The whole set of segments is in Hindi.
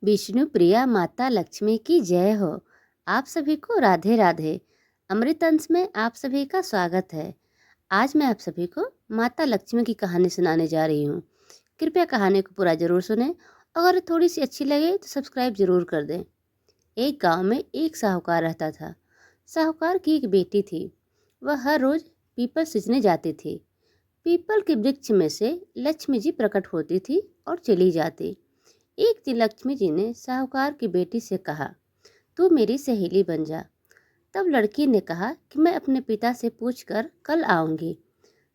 विष्णु प्रिया माता लक्ष्मी की जय हो। आप सभी को राधे राधे। अमृत अंश में आप सभी का स्वागत है। आज मैं आप सभी को माता लक्ष्मी की कहानी सुनाने जा रही हूँ। कृपया कहानी को पूरा जरूर सुनें। अगर थोड़ी सी अच्छी लगे तो सब्सक्राइब जरूर कर दें। एक गांव में एक साहूकार रहता था। साहूकार की एक बेटी थी। वह हर रोज पीपल सींचने जाती थी। पीपल के वृक्ष में से लक्ष्मी जी प्रकट होती थी और चली जाती। एक दिन लक्ष्मी जी ने साहूकार की बेटी से कहा, तू मेरी सहेली बन जा। तब लड़की ने कहा कि मैं अपने पिता से पूछकर कल आऊंगी।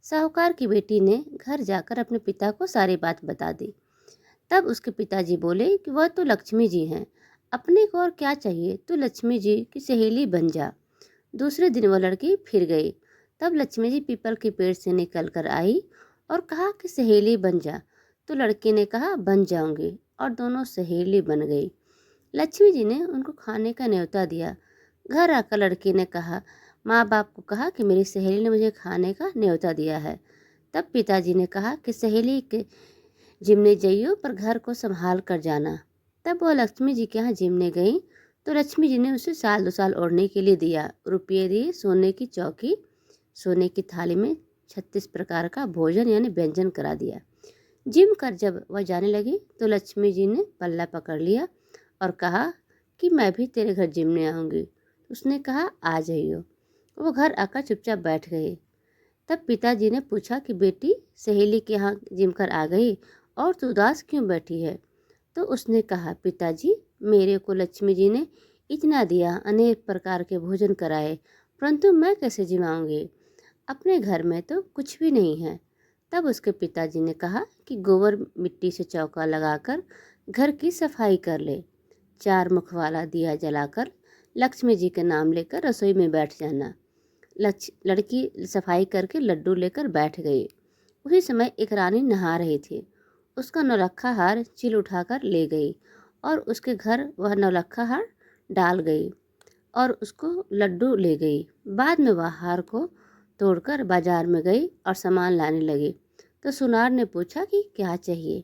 साहूकार की बेटी ने घर जाकर अपने पिता को सारी बात बता दी। तब उसके पिताजी बोले कि वह तो लक्ष्मी जी हैं, अपने को और क्या चाहिए, तू लक्ष्मी जी की सहेली बन जा। दूसरे दिन वह लड़की फिर गई। तब लक्ष्मी जी पीपल के पेड़ से निकल कर आई और कहा कि सहेली बन जा। तो लड़की ने कहा बन जाऊंगी, और दोनों सहेली बन गई। लक्ष्मी जी ने उनको खाने का न्योता दिया। घर आकर लड़की ने कहा, माँ बाप को कहा कि मेरी सहेली ने मुझे खाने का न्योता दिया है। तब पिताजी ने कहा कि सहेली के जिमने जाइयो, पर घर को संभाल कर जाना। तब वह लक्ष्मी जी के यहाँ जिमने गई तो लक्ष्मी जी ने उसे साल 2 साल ओढ़ने के लिए दिया। रुपये दिए, सोने की चौकी, सोने की थाली में 36 प्रकार का भोजन यानी व्यंजन करा दिया। जिम कर जब वह जाने लगी तो लक्ष्मी जी ने पल्ला पकड़ लिया और कहा कि मैं भी तेरे घर जिमने आऊँगी। उसने कहा आ जाइयो। वो घर आकर चुपचाप बैठ गई। तब पिताजी ने पूछा कि बेटी, सहेली के यहाँ जिम कर आ गई और तू उदास क्यों बैठी है? तो उसने कहा, पिताजी, मेरे को लक्ष्मी जी ने इतना दिया, अनेक प्रकार के भोजन कराए, परंतु मैं कैसे जिमाऊंगी? अपने घर में तो कुछ भी नहीं है। तब उसके पिताजी ने कहा कि गोबर मिट्टी से चौका लगाकर घर की सफाई कर ले। 4 मुख वाला दिया जलाकर लक्ष्मी जी के नाम लेकर रसोई में बैठ जाना। लड़की सफाई करके लड्डू लेकर बैठ गई। उसी समय एक रानी नहा रही थी। उसका नौलक्खा हार चिल उठाकर ले गई और उसके घर वह नौलक्खा हार डाल गई और उसको लड्डू ले गई। बाद में वह हार को तोड़कर बाजार में गई और सामान लाने लगी। तो सुनार ने पूछा कि क्या चाहिए?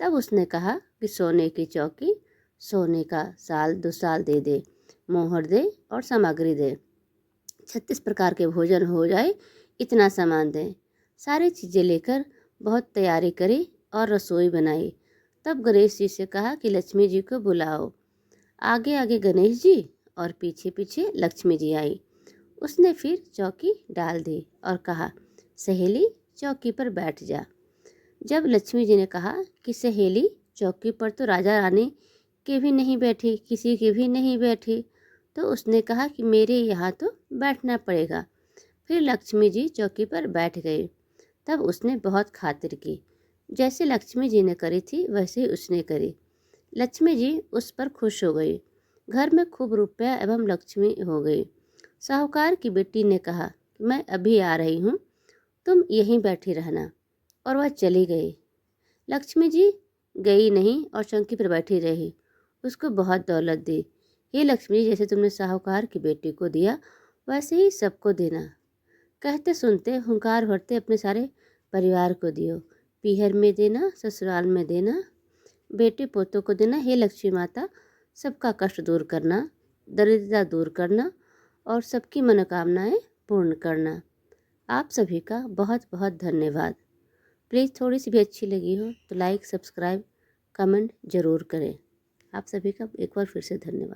तब उसने कहा कि सोने की चौकी, सोने का साल 2 साल दे दे, मोहर दे और सामग्री दे, 36 प्रकार के भोजन हो जाए, इतना सामान दें। सारी चीज़ें लेकर बहुत तैयारी करी और रसोई बनाई। तब गणेश जी से कहा कि लक्ष्मी जी को बुलाओ। आगे आगे गणेश जी और पीछे पीछे लक्ष्मी जी आई। उसने फिर चौकी डाल दी और कहा, सहेली चौकी पर बैठ जा। जब लक्ष्मी जी ने कहा कि सहेली चौकी पर तो राजा रानी के भी नहीं बैठी, किसी की भी नहीं बैठी, तो उसने कहा कि मेरे यहाँ तो बैठना पड़ेगा। फिर लक्ष्मी जी चौकी पर बैठ गई। तब उसने बहुत खातिर की। जैसे लक्ष्मी जी ने करी थी वैसे ही उसने करी। लक्ष्मी जी उस पर खुश हो गई। घर में खूब रुपया एवं लक्ष्मी हो गई। साहूकार की बेटी ने कहा, मैं अभी आ रही हूँ, तुम यहीं बैठी रहना। और वह चली गई। लक्ष्मी जी गई नहीं और चौकी पर बैठी रही। उसको बहुत दौलत दी। हे लक्ष्मी, जैसे तुमने साहूकार की बेटी को दिया वैसे ही सबको देना। कहते सुनते हुंकार भरते अपने सारे परिवार को दियो। पीहर में देना, ससुराल में देना, बेटे पोतों को देना। हे लक्ष्मी माता, सबका कष्ट दूर करना, दरिद्रता दूर करना और सबकी मनोकामनाएं पूर्ण करना। आप सभी का बहुत बहुत धन्यवाद। प्लीज़ थोड़ी सी भी अच्छी लगी हो तो लाइक, सब्सक्राइब, कमेंट ज़रूर करें। आप सभी का एक बार फिर से धन्यवाद।